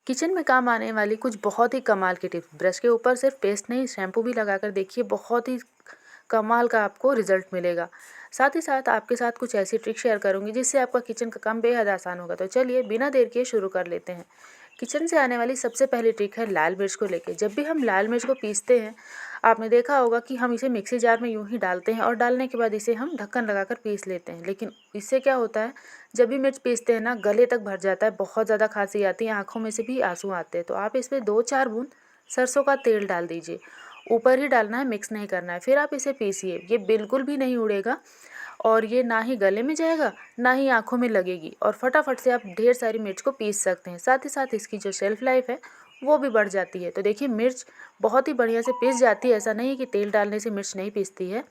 Kitchen में काम आने वाली कुछ बहुत ही कमाल की टिप्स। ब्रश के ऊपर सिर्फ पेस्ट नहीं, शैम्पू भी लगाकर देखिए, बहुत ही कमाल का आपको रिजल्ट मिलेगा। साथ ही साथ आपके साथ कुछ ऐसी ट्रिक शेयर करूंगी जिससे आपका किचन का काम बेहद आसान होगा। तो चलिए बिना देर किए शुरू कर लेते हैं। किचन से आने वाली सबसे पहली ट्रिक है लाल मिर्च को लेके। जब भी हम लाल मिर्च को पीसते हैं, आपने देखा होगा कि हम इसे मिक्सी जार में यूं ही डालते हैं और डालने के बाद इसे हम ढक्कन लगाकर पीस लेते हैं। लेकिन इससे क्या होता है, जब भी मिर्च पीसते हैं ना, गले तक भर जाता है, बहुत ज़्यादा खांसी आती है, आंखों में से भी आंसू आते हैं। तो आप इसमें 2-4 बूंद सरसों का तेल डाल दीजिए। ऊपर ही डालना है, मिक्स नहीं करना है। फिर आप इसे पीसिए, ये बिल्कुल भी नहीं उड़ेगा और ये ना ही गले में जाएगा ना ही आंखों में लगेगी, और फटाफट से आप ढेर सारी मिर्च को पीस सकते हैं। साथ ही साथ इसकी जो शेल्फ लाइफ है वो भी बढ़ जाती है। तो देखिए, मिर्च बहुत ही बढ़िया से पिस जाती है। ऐसा नहीं है कि तेल डालने से मिर्च नहीं पिसती है।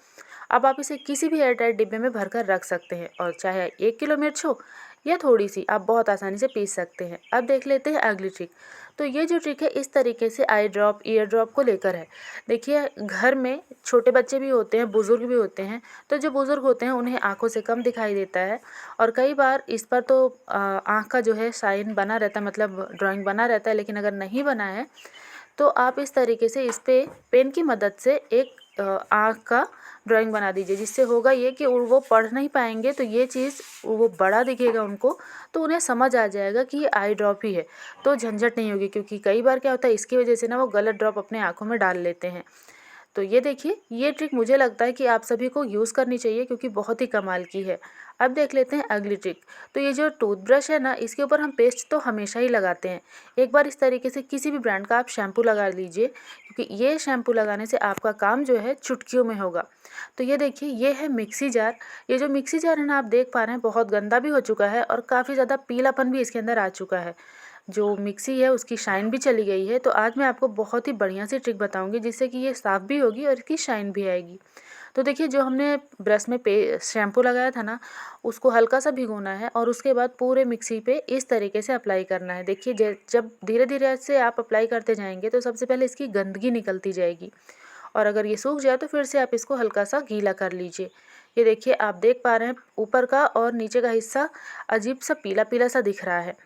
अब आप इसे किसी भी एयरटाइट डिब्बे में भरकर रख सकते हैं, और चाहे 1 किलो मिर्च हो या थोड़ी सी, आप बहुत आसानी से पीस सकते हैं। अब देख लेते हैं अगली ट्रिक। तो ये जो ट्रिक है इस तरीके से आई ड्रॉप, ईयर ड्रॉप को लेकर है। देखिए, घर में छोटे बच्चे भी होते हैं, बुज़ुर्ग भी होते हैं। तो जो बुज़ुर्ग होते हैं उन्हें आँखों से कम दिखाई देता है, और कई बार इस पर तो आँख का जो है साइन बना रहता है, मतलब ड्राइंग बना रहता है। लेकिन अगर नहीं बना है तो आप इस तरीके से इस पे पेन की मदद से एक आँख का ड्राइंग बना दीजिए। जिससे होगा ये कि वो पढ़ नहीं पाएंगे, तो ये चीज़ वो बड़ा दिखेगा उनको, तो उन्हें समझ आ जाएगा कि ये आई ड्रॉप ही है। तो झंझट नहीं होगी, क्योंकि कई बार क्या होता है, इसकी वजह से ना वो गलत ड्रॉप अपने आँखों में डाल लेते हैं। तो ये देखिए, ये ट्रिक मुझे लगता है कि आप सभी को यूज़ करनी चाहिए, क्योंकि बहुत ही कमाल की है। अब देख लेते हैं अगली ट्रिक। तो ये जो टूथब्रश है ना, इसके ऊपर हम पेस्ट तो हमेशा ही लगाते हैं। एक बार इस तरीके से किसी भी ब्रांड का आप शैम्पू लगा लीजिए, क्योंकि ये शैम्पू लगाने से आपका काम जो है चुटकियों में होगा। तो ये देखिए, ये है मिक्सी जार। ये जो मिक्सी जार है ना, आप देख पा रहे हैं, बहुत गंदा भी हो चुका है और काफ़ी ज़्यादा पीलापन भी इसके अंदर आ चुका है। जो मिक्सी है उसकी शाइन भी चली गई है। तो आज मैं आपको बहुत ही बढ़िया सी ट्रिक बताऊंगी जिससे कि ये साफ़ भी होगी और इसकी शाइन भी आएगी। तो देखिए, जो हमने ब्रश में पे शैम्पू लगाया था ना, उसको हल्का सा भिगोना है और उसके बाद पूरे मिक्सी पे इस तरीके से अप्लाई करना है। देखिए, जब धीरे धीरे से आप अप्लाई करते जाएंगे तो सबसे पहले इसकी गंदगी निकलती जाएगी, और अगर ये सूख जाए तो फिर से आप इसको हल्का सा गीला कर लीजिए। ये देखिए, आप देख पा रहे हैं ऊपर का और नीचे का हिस्सा अजीब सा पीला पीला सा दिख रहा है।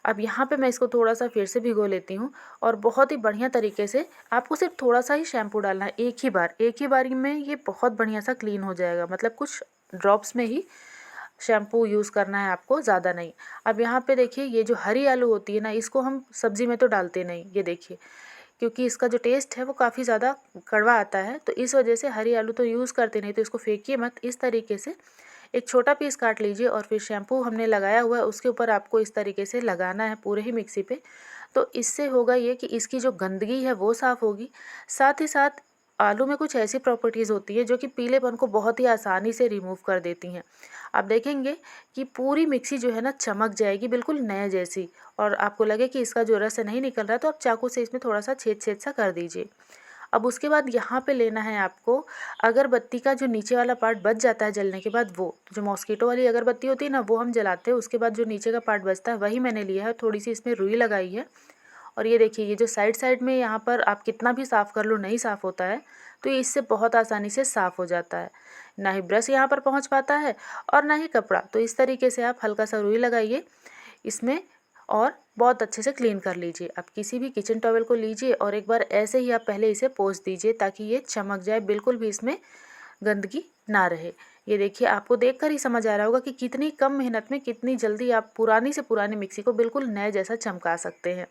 अब यहाँ पे मैं इसको थोड़ा सा फिर से भिगो लेती हूँ, और बहुत ही बढ़िया तरीके से आपको सिर्फ थोड़ा सा ही शैम्पू डालना है, एक ही बारी में ये बहुत बढ़िया सा क्लीन हो जाएगा। मतलब कुछ ड्रॉप्स में ही शैम्पू यूज़ करना है आपको, ज़्यादा नहीं। अब यहाँ पे देखिए, ये जो हरी आलू होती है ना, इसको हम सब्ज़ी में तो डालते नहीं, ये देखिए, क्योंकि इसका जो टेस्ट है वो काफ़ी ज़्यादा कड़वा आता है। तो इस वजह से हरी आलू तो यूज़ करते नहीं। तो इसको फेंकिए मत। इस तरीके से एक छोटा पीस काट लीजिए, और फिर शैम्पू हमने लगाया हुआ है उसके ऊपर आपको इस तरीके से लगाना है पूरे ही मिक्सी पे। तो इससे होगा ये कि इसकी जो गंदगी है वो साफ़ होगी। साथ ही साथ आलू में कुछ ऐसी प्रॉपर्टीज़ होती है जो कि पीलेपन को बहुत ही आसानी से रिमूव कर देती हैं। आप देखेंगे कि पूरी मिक्सी जो है ना, चमक जाएगी बिल्कुल नए जैसी, और आपको लगे कि इसका जो रस है नहीं निकल रहा, तो आप चाकू से इसमें थोड़ा सा छेद छेद सा कर दीजिए। अब उसके बाद यहाँ पे लेना है आपको अगरबत्ती का जो नीचे वाला पार्ट बच जाता है जलने के बाद, वो जो मॉस्किटो वाली अगरबत्ती होती है ना, वो हम जलाते हैं। उसके बाद जो नीचे का पार्ट बचता है वही मैंने लिया है। थोड़ी सी इसमें रुई लगाई है, और ये देखिए, ये जो साइड साइड में यहाँ पर आप कितना भी साफ़ कर लो नहीं साफ़ होता है। तो ये इससे बहुत आसानी से साफ़ हो जाता है। ना ही ब्रश यहाँ पर पहुँच पाता है और ना ही कपड़ा। तो इस तरीके से आप हल्का सा रुई लगाइए इसमें, और बहुत अच्छे से क्लीन कर लीजिए। आप किसी भी किचन टॉवल को लीजिए और एक बार ऐसे ही आप पहले इसे पोंछ दीजिए, ताकि ये चमक जाए, बिल्कुल भी इसमें गंदगी ना रहे। ये देखिए, आपको देखकर ही समझ आ रहा होगा कि कितनी कम मेहनत में कितनी जल्दी आप पुरानी से पुरानी मिक्सी को बिल्कुल नए जैसा चमका सकते हैं।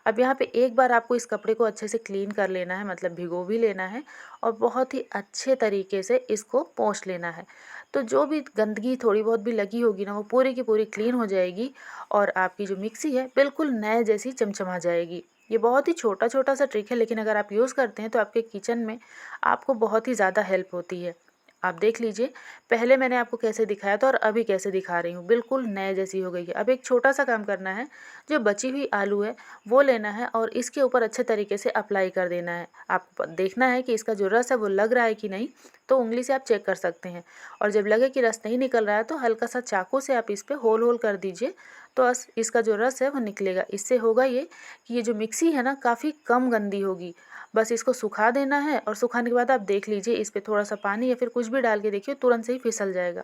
अब यहाँ पे एक बार आपको इस कपड़े को अच्छे से क्लीन कर लेना है, मतलब भिगो भी लेना है, और बहुत ही अच्छे तरीके से इसको पोंछ लेना है। तो जो भी गंदगी थोड़ी बहुत भी लगी होगी ना, वो पूरी की पूरी क्लीन हो जाएगी, और आपकी जो मिक्सी है बिल्कुल नए जैसी चमचमा जाएगी। ये बहुत ही छोटा छोटा सा ट्रिक है, लेकिन अगर आप यूज़ करते हैं तो आपके किचन में आपको बहुत ही ज़्यादा हेल्प होती है। आप देख लीजिए, पहले मैंने आपको कैसे दिखाया था और अभी कैसे दिखा रही हूँ, बिल्कुल नए जैसी हो गई है। अब एक छोटा सा काम करना है, जो बची हुई आलू है वो लेना है और इसके ऊपर अच्छे तरीके से अप्लाई कर देना है। आप देखना है कि इसका जो रस है वो लग रहा है कि नहीं, तो उंगली से आप चेक कर सकते हैं। और जब लगे कि रस नहीं निकल रहा है तो हल्का सा चाकू से आप इस पर होल होल कर दीजिए, तो इसका जो रस है वो निकलेगा। इससे होगा ये कि ये जो मिक्सी है ना, काफ़ी कम गंदी होगी। बस इसको सुखा देना है, और सुखाने के बाद आप देख लीजिए, इस पर थोड़ा सा पानी या फिर कुछ भी डाल के देखिए, तुरंत से ही फिसल जाएगा।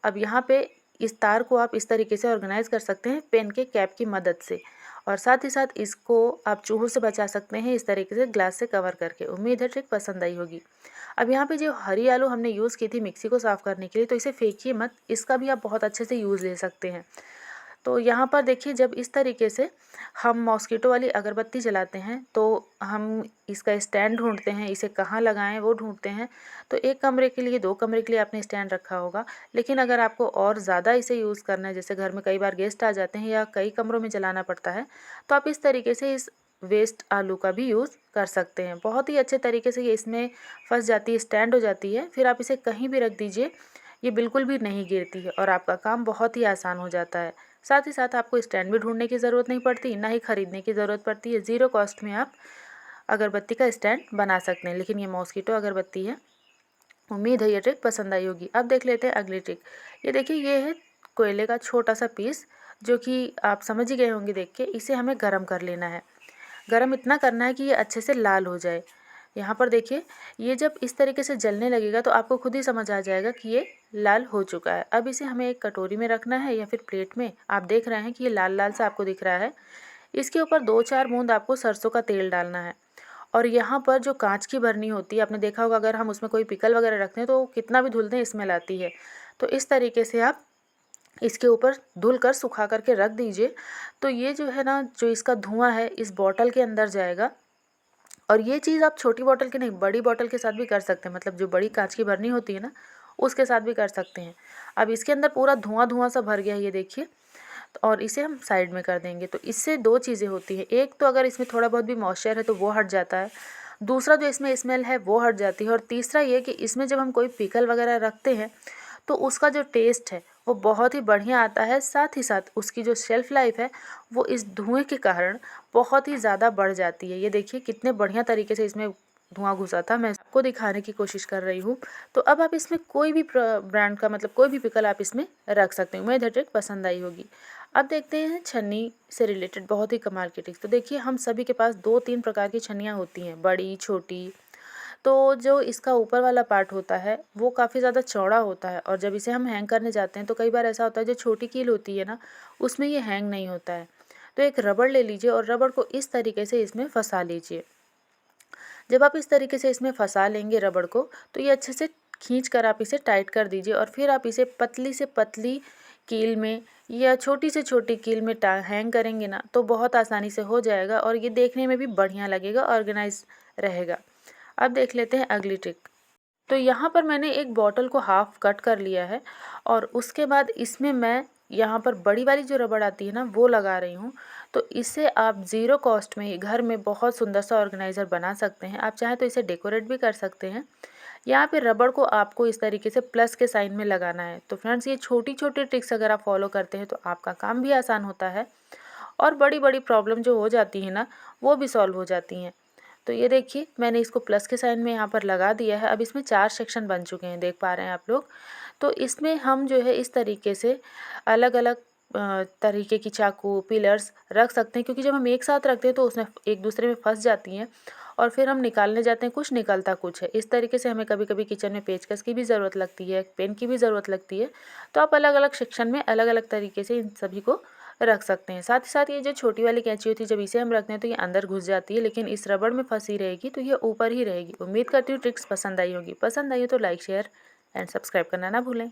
अब यहाँ पे इस तार को आप इस तरीके से ऑर्गेनाइज कर सकते हैं पेन के कैप की मदद से। और साथ ही साथ इसको आप चूहों से बचा सकते हैं इस तरीके से ग्लास से कवर करके। उम्मीद है ट्रिक पसंद आई होगी। अब यहाँ पे जो हरी आलू हमने यूज़ की थी मिक्सी को साफ़ करने के लिए, तो इसे फेंकिए मत, इसका भी आप बहुत अच्छे से यूज़ ले सकते हैं। तो यहाँ पर देखिए, जब इस तरीके से हम मॉस्किटो वाली अगरबत्ती जलाते हैं तो हम इसका स्टैंड ढूंढते हैं, इसे कहाँ लगाएं वो ढूंढते हैं। तो एक कमरे के लिए, 2 कमरे के लिए आपने स्टैंड रखा होगा, लेकिन अगर आपको और ज़्यादा इसे यूज़ करना है, जैसे घर में कई बार गेस्ट आ जाते हैं या कई कमरों में जलाना पड़ता है, तो आप इस तरीके से इस वेस्ट आलू का भी यूज़ कर सकते हैं। बहुत ही अच्छे तरीके से ये इसमें फंस जाती है, स्टैंड हो जाती है। फिर आप इसे कहीं भी रख दीजिए, ये बिल्कुल भी नहीं गिरती है और आपका काम बहुत ही आसान हो जाता है। साथ ही साथ आपको स्टैंड भी ढूंढने की ज़रूरत नहीं पड़ती, ना ही ख़रीदने की ज़रूरत पड़ती है। ज़ीरो कॉस्ट में आप अगरबत्ती का स्टैंड बना सकते हैं। लेकिन ये मॉस्किटो अगरबत्ती है। उम्मीद है ये ट्रिक पसंद आई होगी। अब देख लेते हैं अगली ट्रिक। ये देखिए, ये है कोयले का छोटा सा पीस, जो कि आप समझ ही गए होंगे देख के। इसे हमें गर्म कर लेना है। गर्म इतना करना है कि ये अच्छे से लाल हो जाए। यहाँ पर देखिए, ये जब इस तरीके से जलने लगेगा तो आपको खुद ही समझ आ जाएगा कि ये लाल हो चुका है। अब इसे हमें एक कटोरी में रखना है या फिर प्लेट में। आप देख रहे हैं कि ये लाल लाल सा आपको दिख रहा है। इसके ऊपर 2-4 बूंद आपको सरसों का तेल डालना है। और यहाँ पर जो कांच की बरनी होती है, आपने देखा होगा अगर हम उसमें कोई पिकल वगैरह रखते हैं तो कितना भी धुल दें स्मेल आती है। तो इस तरीके से आप इसके ऊपर धुल कर सुखा करके रख दीजिए। तो ये जो है ना, जो इसका धुआं है इस बॉटल के अंदर जाएगा। और ये चीज़ आप छोटी बॉटल की नहीं, बड़ी बॉटल के साथ भी कर सकते हैं। मतलब जो बड़ी कांच की बरनी होती है ना, उसके साथ भी कर सकते हैं। अब इसके अंदर पूरा धुआं धुआं सा भर गया है, ये देखिए। और इसे हम साइड में कर देंगे। तो इससे 2 चीज़ें होती हैं। एक तो अगर इसमें थोड़ा बहुत भी मॉइस्चर है तो वो हट जाता है। दूसरा जो इसमें स्मेल है वो हट जाती है। और तीसरा ये कि इसमें जब हम कोई पिकल वगैरह रखते हैं तो उसका जो टेस्ट है वो बहुत ही बढ़िया आता है। साथ ही साथ उसकी जो शेल्फ़ लाइफ है वो इस धुएँ के कारण बहुत ही ज़्यादा बढ़ जाती है। ये देखिए कितने बढ़िया तरीके से इसमें धुआं घुसा था। मैं आपको दिखाने की कोशिश कर रही हूँ। तो अब आप इसमें कोई भी ब्रांड का, मतलब कोई भी पिकल आप इसमें रख सकते हैं। उम्मीद है ट्रिक पसंद आई होगी। अब देखते हैं छन्नी से रिलेटेड बहुत ही कमाल की ट्रिक्स। तो देखिए, हम सभी के पास 2-3 प्रकार की छन्नियाँ होती हैं, बड़ी, छोटी। तो जो इसका ऊपर वाला पार्ट होता है वो काफ़ी ज़्यादा चौड़ा होता है, और जब इसे हम हैंग करने जाते हैं तो कई बार ऐसा होता है जो छोटी कील होती है ना, उसमें ये हैंग नहीं होता है। तो एक रबड़ ले लीजिए और रबड़ को इस तरीके से इसमें फंसा लीजिए। जब आप इस तरीके से इसमें फंसा लेंगे रबड़ को, तो ये अच्छे से खींच कर आप इसे टाइट कर दीजिए। और फिर आप इसे पतली से पतली कील में या छोटी से छोटी कील में हैंग करेंगे ना, तो बहुत आसानी से हो जाएगा और ये देखने में भी बढ़िया लगेगा, ऑर्गेनाइज रहेगा। अब देख लेते हैं अगली ट्रिक। तो यहाँ पर मैंने एक बॉटल को हाफ कट कर लिया है और उसके बाद इसमें मैं यहाँ पर बड़ी वाली जो रबड़ आती है ना, वो लगा रही हूँ। तो इससे आप ज़ीरो कॉस्ट में ही घर में बहुत सुंदर सा ऑर्गेनाइज़र बना सकते हैं। आप चाहें तो इसे डेकोरेट भी कर सकते हैं। यहाँ पे रबड़ को आपको इस तरीके से प्लस के साइन में लगाना है। तो फ्रेंड्स, ये छोटी छोटी ट्रिक्स अगर आप फॉलो करते हैं तो आपका काम भी आसान होता है और बड़ी बड़ी प्रॉब्लम जो हो जाती है ना, वो भी सॉल्व हो जाती हैं। तो ये देखिए, मैंने इसको प्लस के साइन में यहाँ पर लगा दिया है। अब इसमें 4 सेक्शन बन चुके हैं, देख पा रहे हैं आप लोग। तो इसमें हम जो है इस तरीके से अलग अलग तरीके की चाकू, पिलर्स रख सकते हैं, क्योंकि जब हम एक साथ रखते हैं तो उसमें एक दूसरे में फंस जाती हैं और फिर हम निकालने जाते हैं, कुछ निकलता कुछ है। इस तरीके से हमें कभी कभी किचन में पेचकस की भी ज़रूरत लगती है, पेन की भी ज़रूरत लगती है। तो आप अलग अलग सेक्शन में अलग अलग तरीके से इन सभी को रख सकते हैं। साथ ही साथ ये जो छोटी वाली कैंची होती है, जब इसे हम रखते हैं तो ये अंदर घुस जाती है, लेकिन इस रबड़ में फंसी रहेगी तो ये ऊपर ही रहेगी। उम्मीद करती हूँ ट्रिक्स पसंद आई होगी। पसंद आई हो तो लाइक, शेयर एंड सब्सक्राइब करना ना भूलें।